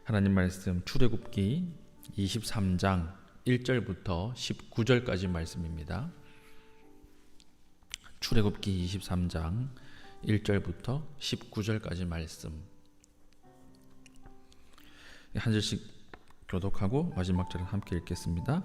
하나님 말씀 출애굽기 23장 1절부터 19절까지 말씀입니다. 출애굽기 23장 1절부터 19절까지 말씀 한 절씩 교독하고 마지막 절은 함께 읽겠습니다.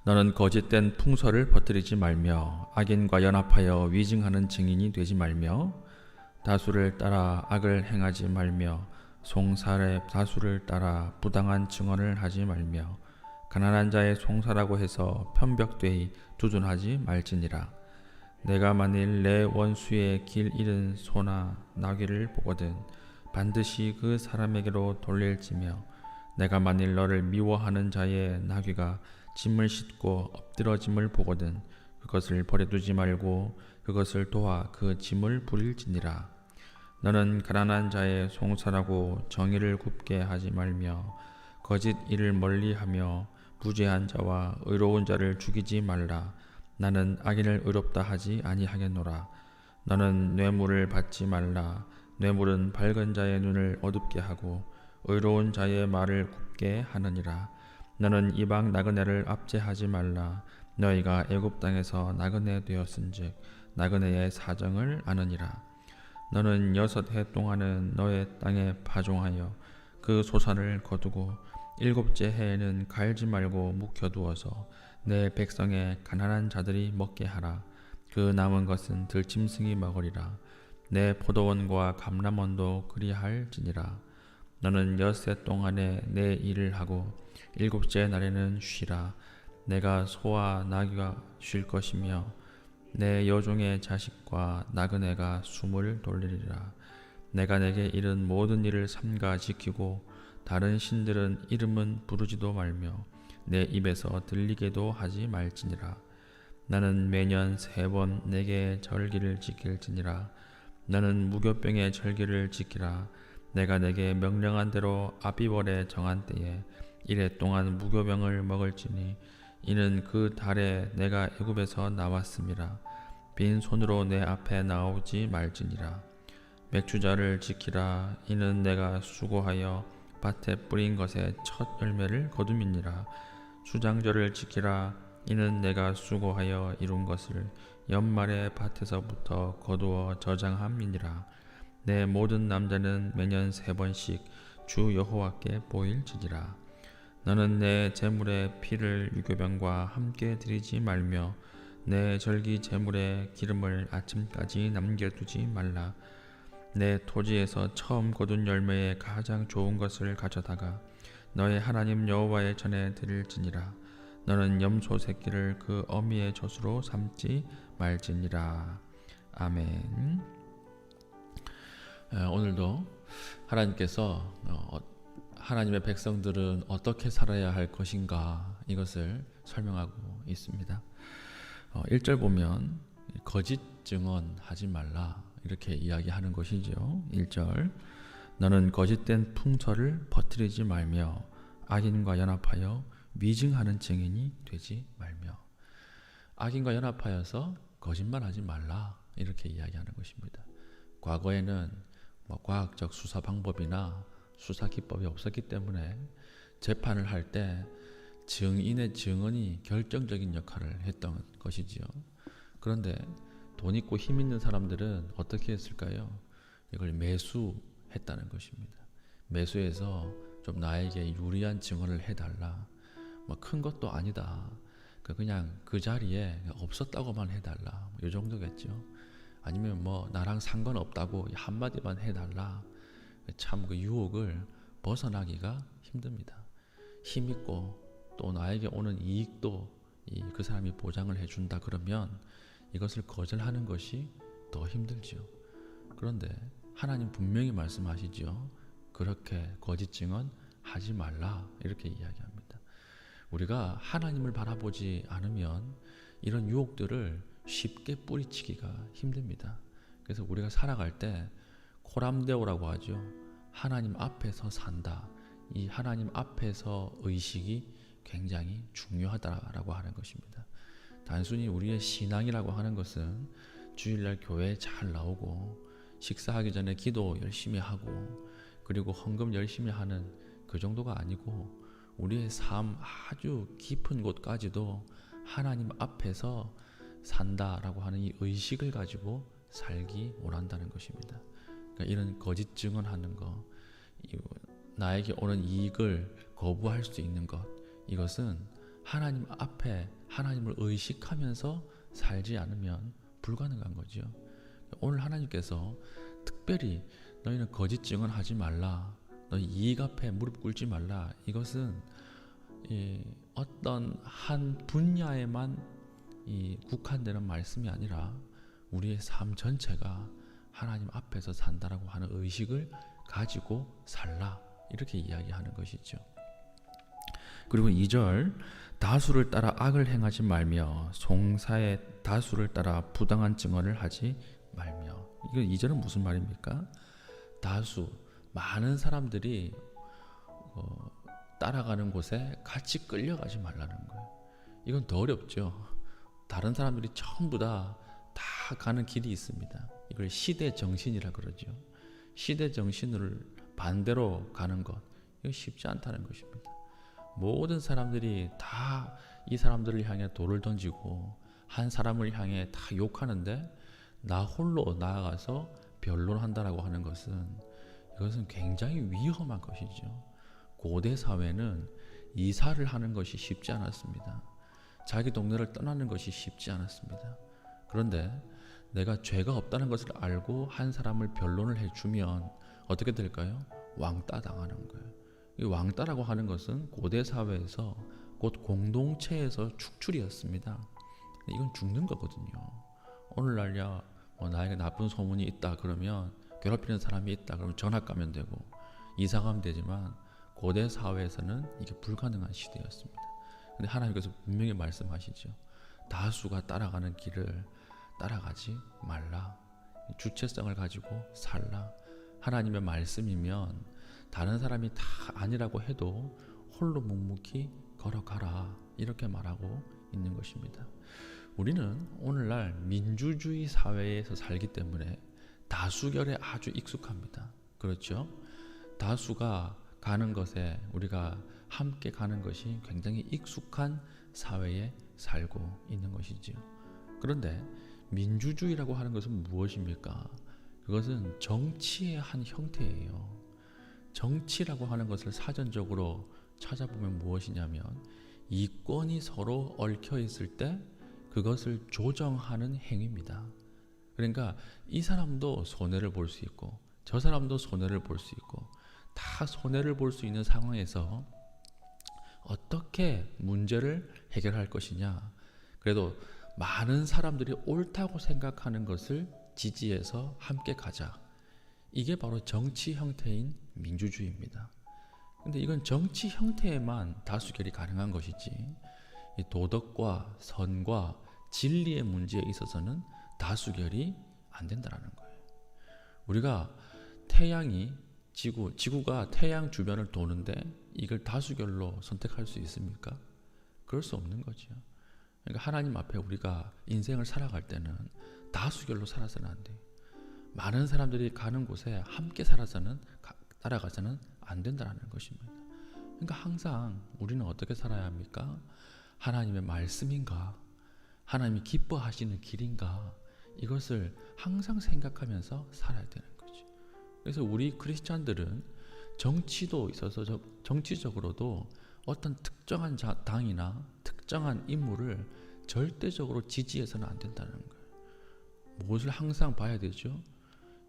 너는 거짓된 풍설을 퍼뜨리지 말며 악인과 연합하여 위증하는 증인이 되지 말며 다수를 따라 악을 행하지 말며 송사의 다수를 따라 부당한 증언을 하지 말며 가난한 자의 송사라고 해서 편벽되이 두둔하지 말지니라. 내가 만일 내 원수의 길 잃은 소나 나귀를 보거든 반드시 그 사람에게로 돌릴지며 내가 만일 너를 미워하는 자의 나귀가 짐을 싣고 엎드러짐을 보거든 그것을 버려두지 말고 그것을 도와 그 짐을 부릴지니라. 너는 가난한 자의 송사라고 정의를 굽게 하지 말며 거짓 일을 멀리하며 무죄한 자와 의로운 자를 죽이지 말라. 나는 악인을 의롭다 하지 아니하겠노라. 너는 뇌물을 받지 말라. 뇌물은 밝은 자의 눈을 어둡게 하고 의로운 자의 말을 굽게 하느니라. 너는 이방 나그네를 압제하지 말라. 너희가 애굽 땅에서 나그네 되었은즉 나그네의 사정을 아느니라. 너는 6해 동안은 너의 땅에 파종하여 그 소산을 거두고 7째 해에는 갈지 말고 묵혀두어서 내 백성의 가난한 자들이 먹게 하라. 그 남은 것은 들짐승이 먹으리라. 내 포도원과 감람원도 그리할지니라. 너는 6해 동안에 내 일을 하고 7째 날에는 쉬라. 내가 소와 나귀가 쉴 것이며 내 여종의 자식과 나그네가 숨을 돌리리라. 내가 내게 이른 모든 일을 삼가 지키고 다른 신들은 이름은 부르지도 말며 내 입에서 들리게도 하지 말지니라. 나는 매년 3번 내게 절기를 지킬지니라. 너는 무교병의 절기를 지키라. 내가 내게 명령한 대로 아비월에 정한 때에 1해 동안 무교병을 먹을지니 이는 그 달에 내가 애굽에서 나왔음이라. 빈 손으로 내 앞에 나오지 말지니라. 맥주자를 지키라. 이는 내가 수고하여 밭에 뿌린 것의 첫 열매를 거둠이니라. 수장절을 지키라. 이는 내가 수고하여 이룬 것을 연말에 밭에서부터 거두어 저장함이니라. 내 모든 남자는 매년 3번씩 주 여호와께 보일지니라. 너는 내 제물의 피를 유교병과 함께 드리지 말며 내 절기 제물의 기름을 아침까지 남겨두지 말라. 내 토지에서 처음 거둔 열매의 가장 좋은 것을 가져다가 너의 하나님 여호와의 전에 드릴지니라. 너는 염소 새끼를 그 어미의 젖으로 삼지 말지니라. 아멘. 오늘도 하나님께서 하나님의 백성들은 어떻게 살아야 할 것인가 이것을 설명하고 있습니다. 1절 보면 거짓 증언하지 말라 이렇게 이야기하는 것이죠. 1절 너는 거짓된 풍설을 퍼뜨리지 말며 악인과 연합하여 위증하는 증인이 되지 말며 악인과 연합하여서 거짓말하지 말라 이렇게 이야기하는 것입니다. 과거에는 과학적 수사 방법이나 수사 기법이 없었기 때문에 재판을 할 때 증인의 증언이 결정적인 역할을 했던 것이지요. 그런데 돈 있고 힘 있는 사람들은 어떻게 했을까요? 이걸 매수했다는 것입니다. 매수해서 좀 나에게 유리한 증언을 해달라. 큰 것도 아니다. 그냥 그 자리에 없었다고만 해달라. 이 정도겠죠. 아니면 나랑 상관없다고 한마디만 해달라. 참 그 유혹을 벗어나기가 힘듭니다. 힘있고 또 나에게 오는 이익도 그 사람이 보장을 해준다 그러면 이것을 거절하는 것이 더 힘들죠. 그런데 하나님 분명히 말씀하시죠. 그렇게 거짓 증언 하지 말라 이렇게 이야기합니다. 우리가 하나님을 바라보지 않으면 이런 유혹들을 쉽게 뿌리치기가 힘듭니다. 그래서 우리가 살아갈 때 코람데오라고 하죠. 하나님 앞에서 산다. 이 하나님 앞에서 의식이 굉장히 중요하다라고 하는 것입니다. 단순히 우리의 신앙이라고 하는 것은 주일날 교회에 잘 나오고 식사하기 전에 기도 열심히 하고 그리고 헌금 열심히 하는 그 정도가 아니고 우리의 삶 아주 깊은 곳까지도 하나님 앞에서 산다라고 하는 이 의식을 가지고 살기 원한다는 것입니다. 그러니까 이런 거짓 증언하는 것, 나에게 오는 이익을 거부할 수 있는 것, 이것은 하나님 앞에 하나님을 의식하면서 살지 않으면 불가능한 거죠. 오늘 하나님께서 특별히 너희는 거짓 증언하지 말라, 너희 이익 앞에 무릎 꿇지 말라, 이것은 어떤 한 분야에만 국한되는 말씀이 아니라 우리의 삶 전체가 하나님 앞에서 산다라고 하는 의식을 가지고 살라, 이렇게 이야기하는 것이죠. 그리고 2절, 다수를 따라 악을 행하지 말며 송사의 다수를 따라 부당한 증언을 하지 말며. 이거 2절은 무슨 말입니까? 다수, 많은 사람들이 따라가는 곳에 같이 끌려가지 말라는 거예요. 이건 더 어렵죠. 다른 사람들이 전부 다 가는 길이 있습니다. 이걸 시대 정신이라 그러죠. 시대 정신을 반대로 가는 것, 이거 쉽지 않다는 것입니다. 모든 사람들이 다 이 사람들을 향해 돌을 던지고 한 사람을 향해 다 욕하는데 나 홀로 나아가서 변론한다라고 하는 것은, 이것은 굉장히 위험한 것이죠. 고대 사회는 이사를 하는 것이 쉽지 않았습니다. 자기 동네를 떠나는 것이 쉽지 않았습니다. 그런데 내가 죄가 없다는 것을 알고 한 사람을 변론을 해주면 어떻게 될까요? 왕따 당하는 거예요. 이 왕따라고 하는 것은 고대 사회에서 곧 공동체에서 축출이었습니다. 이건 죽는 거거든요. 오늘날야 나에게 나쁜 소문이 있다 그러면, 괴롭히는 사람이 있다 그러면 전학 가면 되고 이사 가면 되지만, 고대 사회에서는 이게 불가능한 시대였습니다. 근데 하나님께서 분명히 말씀하시죠. 다수가 따라가는 길을 따라가지 말라. 주체성을 가지고 살라. 하나님의 말씀이면 다른 사람이 다 아니라고 해도 홀로 묵묵히 걸어가라, 이렇게 말하고 있는 것입니다. 우리는 오늘날 민주주의 사회에서 살기 때문에 다수결에 아주 익숙합니다. 그렇죠? 다수가 가는 것에 우리가 함께 가는 것이 굉장히 익숙한 사회에 살고 있는 것이죠. 그런데 민주주의라고 하는 것은 무엇입니까? 그것은 정치의 한 형태예요. 정치라고 하는 것을 사전적으로 찾아보면 무엇이냐면, 이권이 서로 얽혀 있을 때 그것을 조정하는 행위입니다. 그러니까 이 사람도 손해를 볼 수 있고 저 사람도 손해를 볼 수 있고, 다 손해를 볼 수 있는 상황에서 어떻게 문제를 해결할 것이냐, 그래도 많은 사람들이 옳다고 생각하는 것을 지지해서 함께 가자, 이게 바로 정치 형태인 민주주의입니다. 근데 이건 정치 형태에만 다수결이 가능한 것이지, 이 도덕과 선과 진리의 문제에 있어서는 다수결이 안 된다는 거예요. 우리가 지구가 태양 주변을 도는데 이걸 다수결로 선택할 수 있습니까? 그럴 수 없는 거죠. 그러니까 하나님 앞에 우리가 인생을 살아갈 때는 다수결로 살아서는 안 돼요. 많은 사람들이 가는 곳에 함께 따라가서는 안 된다는 것입니다. 그러니까 항상 우리는 어떻게 살아야 합니까? 하나님의 말씀인가? 하나님이 기뻐하시는 길인가? 이것을 항상 생각하면서 살아야 되는 거죠. 그래서 우리 크리스찬들은 정치도 있어서 정치적으로도 어떤 특정한 당이나 특정한 인물을 절대적으로 지지해서는 안 된다는 거예요. 무엇을 항상 봐야 되죠?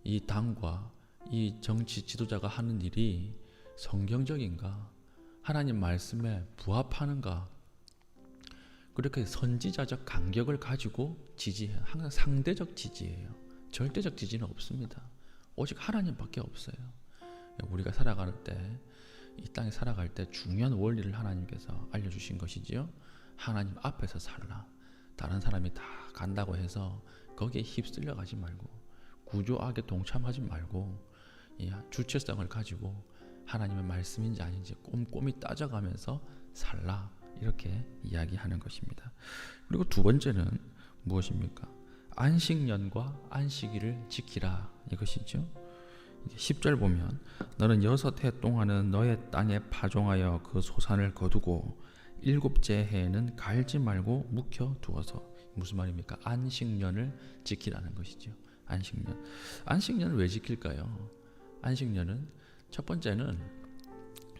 이 당과 이 정치 지도자가 하는 일이 성경적인가? 하나님 말씀에 부합하는가? 그렇게 선지자적 간격을 가지고 지지해요. 항상 상대적 지지예요. 절대적 지지는 없습니다. 오직 하나님밖에 없어요. 우리가 살아가는 때, 이 땅에 살아갈 때 중요한 원리를 하나님께서 알려주신 것이지요. 하나님 앞에서 살라. 다른 사람이 다 간다고 해서 거기에 휩쓸려 가지 말고, 구조악에 동참하지 말고, 주체성을 가지고 하나님의 말씀인지 아닌지 꼼꼼히 따져가면서 살라, 이렇게 이야기하는 것입니다. 그리고 두 번째는 무엇입니까? 안식년과 안식일을 지키라, 이것이죠. 10절 보면 너는 6해 동안은 너의 땅에 파종하여 그 소산을 거두고 7째 해에는 갈지 말고 묵혀 두어서. 무슨 말입니까? 안식년을 지키라는 것이죠. 안식년. 안식년을 왜 지킬까요? 안식년은 첫 번째는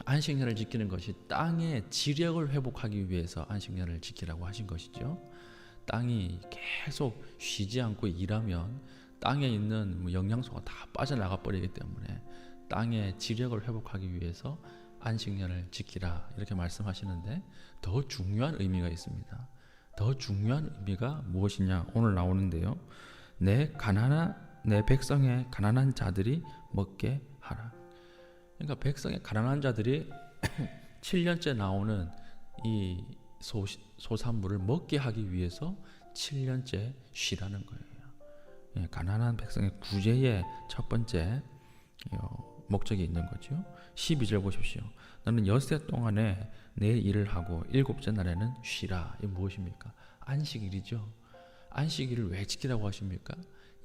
안식년을 지키는 것이 땅의 지력을 회복하기 위해서 안식년을 지키라고 하신 것이죠. 땅이 계속 쉬지 않고 일하면 땅에 있는 영양소가 다 빠져나가 버리기 때문에 땅의 지력을 회복하기 위해서 안식년을 지키라 이렇게 말씀하시는데, 더 중요한 의미가 있습니다. 더 중요한 의미가 무엇이냐 오늘 나오는데요. 내 백성의 가난한 자들이 먹게 하라. 그러니까 백성의 가난한 자들이 7년째 나오는 이 소산물을 먹게 하기 위해서 7년째 쉬라는 거예요. 예, 가난한 백성의 구제의 첫 번째 목적이 있는 거죠. 12절 보십시오. 너는 6해 동안에 내 일을 하고 7째 날에는 쉬라. 이게 무엇입니까? 안식일이죠. 안식일을 왜 지키라고 하십니까?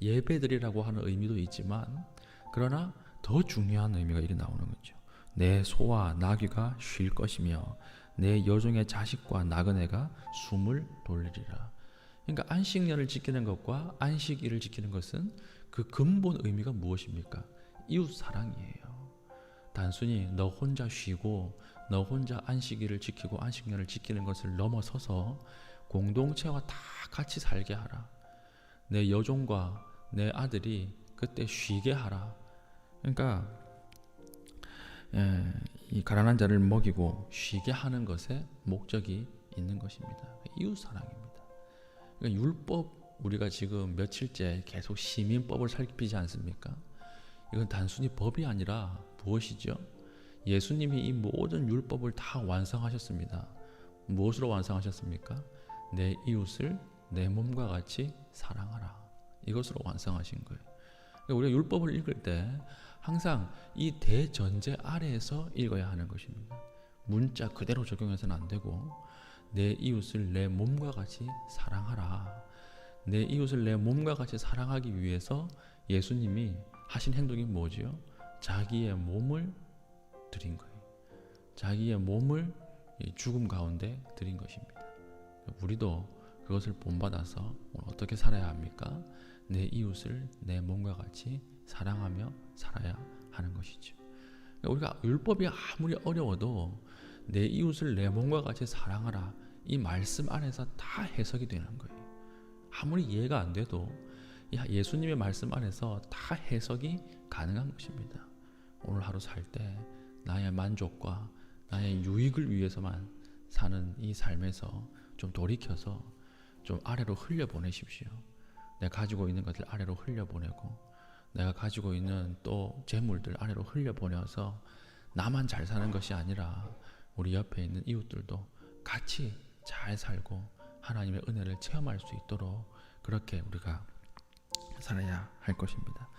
예배드리라고 하는 의미도 있지만, 그러나 더 중요한 의미가 이리 나오는 거죠. 내 소와 나귀가 쉴 것이며 내 여종의 자식과 나그네가 숨을 돌리리라. 그러니까 안식년을 지키는 것과 안식일을 지키는 것은 그 근본 의미가 무엇입니까? 이웃 사랑이에요. 단순히 너 혼자 쉬고 너 혼자 안식일을 지키고 안식년을 지키는 것을 넘어서서 공동체와 다 같이 살게 하라. 내 여종과 내 아들이 그때 쉬게 하라. 그러니까 이 가난한 자를 먹이고 쉬게 하는 것에 목적이 있는 것입니다. 이웃 사랑입니다. 그러니까 율법, 우리가 지금 며칠째 계속 시민법을 살피지 않습니까? 이건 단순히 법이 아니라 무엇이죠? 예수님이 이 모든 율법을 다 완성하셨습니다. 무엇으로 완성하셨습니까? 내 이웃을 내 몸과 같이 사랑하라. 이것으로 완성하신 거예요. 그러니까 우리가 율법을 읽을 때 항상 이 대전제 아래에서 읽어야 하는 것입니다. 문자 그대로 적용해서는 안 되고, 내 이웃을 내 몸과 같이 사랑하라. 내 이웃을 내 몸과 같이 사랑하기 위해서 예수님이 하신 행동이 뭐지요? 자기의 몸을 드린 거예요. 자기의 몸을 죽음 가운데 드린 것입니다. 우리도 그것을 본받아서 어떻게 살아야 합니까? 내 이웃을 내 몸과 같이 사랑하며 살아야 하는 것이죠. 우리가 율법이 아무리 어려워도 내 이웃을 내 몸과 같이 사랑하라, 이 말씀 안에서 다 해석이 되는 거예요. 아무리 이해가 안 돼도 예수님의 말씀 안에서 다 해석이 가능한 것입니다. 오늘 하루 살 때 나의 만족과 나의 유익을 위해서만 사는 이 삶에서 좀 돌이켜서 좀 아래로 흘려보내십시오. 내가 가지고 있는 것들 아래로 흘려보내고, 내가 가지고 있는 또 재물들 아래로 흘려보내서 나만 잘 사는 것이 아니라 우리 옆에 있는 이웃들도 같이 잘 살고 하나님의 은혜를 체험할 수 있도록 그렇게 우리가 살아야 할 것입니다.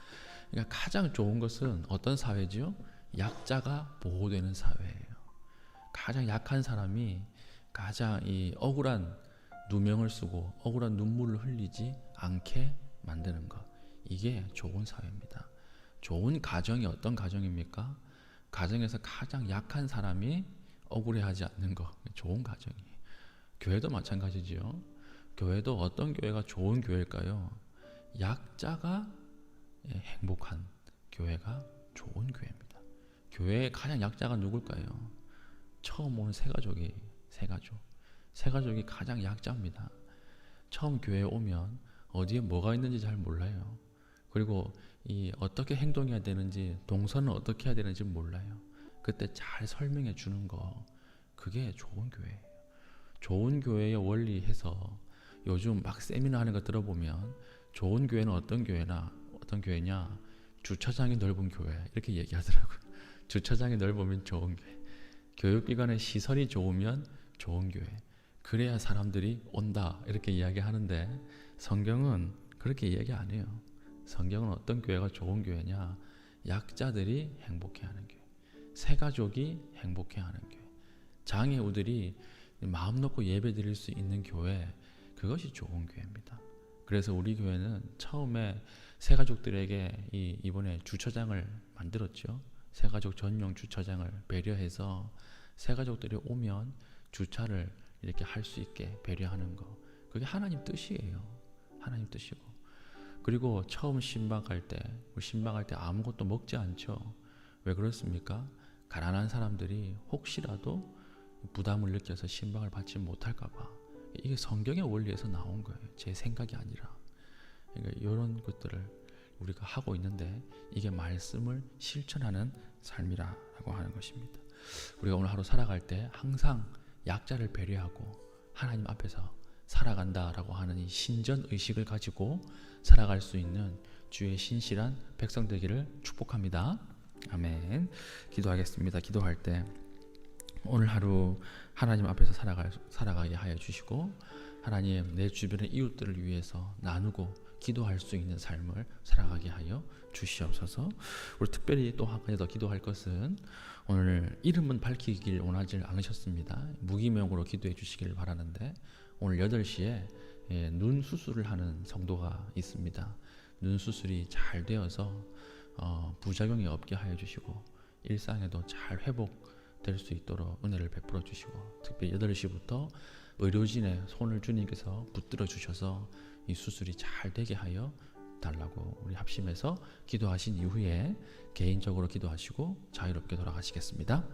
그러니까 가장 좋은 것은 어떤 사회지요? 약자가 보호되는 사회예요. 가장 약한 사람이 가장 이 억울한 누명을 쓰고 억울한 눈물을 흘리지 않게 만드는 것, 이게 좋은 사회입니다. 좋은 가정이 어떤 가정입니까? 가정에서 가장 약한 사람이 억울해하지 않는 것, 좋은 가정이에요. 교회도 마찬가지지요. 교회도 어떤 교회가 좋은 교회일까요? 약자가 행복한 교회가 좋은 교회입니다. 교회의 가장 약자가 누굴까요? 처음 오는 새 가족이 가장 약자입니다. 처음 교회에 오면 어디에 뭐가 있는지 잘 몰라요. 그리고 어떻게 행동해야 되는지, 동선은 어떻게 해야 되는지 몰라요. 그때 잘 설명해 주는 거, 그게 좋은 교회예요. 좋은 교회의 원리 해서 요즘 막 세미나 하는 거 들어보면 좋은 교회는 어떤 교회냐, 주차장이 넓은 교회 이렇게 얘기하더라고요. 주차장이 넓으면 좋은 교회, 교육기관의 시설이 좋으면 좋은 교회, 그래야 사람들이 온다 이렇게 이야기하는데, 성경은 그렇게 얘기 안 해요. 성경은 어떤 교회가 좋은 교회냐, 약자들이 행복해하는 교회, 새 가족이 행복해하는 교회, 장애우들이 마음 놓고 예배 드릴 수 있는 교회, 그것이 좋은 교회입니다. 그래서 우리 교회는 처음에 새가족들에게 이번에 주차장을 만들었죠. 새가족 전용 주차장을 배려해서 새가족들이 오면 주차를 이렇게 할 수 있게 배려하는 거. 그게 하나님 뜻이에요. 하나님 뜻이고. 그리고 처음 신방할 때 아무것도 먹지 않죠. 왜 그렇습니까? 가난한 사람들이 혹시라도 부담을 느껴서 신방을 받지 못할까 봐. 이게 성경의 원리에서 나온 거예요. 제 생각이 아니라. 그러니까 이런 것들을 우리가 하고 있는데 이게 말씀을 실천하는 삶이라고 하는 것입니다. 우리가 오늘 하루 살아갈 때 항상 약자를 배려하고 하나님 앞에서 살아간다라고 하는 이 신전 의식을 가지고 살아갈 수 있는 주의 신실한 백성 되기를 축복합니다. 아멘. 기도하겠습니다. 기도할 때 오늘 하루 하나님 앞에서 살아가게 하여 주시고, 하나님 내 주변의 이웃들을 위해서 나누고 기도할 수 있는 삶을 살아가게 하여 주시옵소서. 우리 특별히 또 한 가지 더 기도할 것은, 오늘 이름은 밝히길 원하지 않으셨습니다. 무기명으로 기도해 주시길 바라는데, 오늘 8시에 눈 수술을 하는 성도가 있습니다. 눈 수술이 잘 되어서 부작용이 없게 하여 주시고 일상에도 잘 회복될 수 있도록 은혜를 베풀어 주시고, 특별히 8시부터 의료진의 손을 주님께서 붙들어 주셔서 이 수술이 잘 되게 하여 달라고 우리 합심해서 기도하신 이후에 개인적으로 기도하시고 자유롭게 돌아가시겠습니다.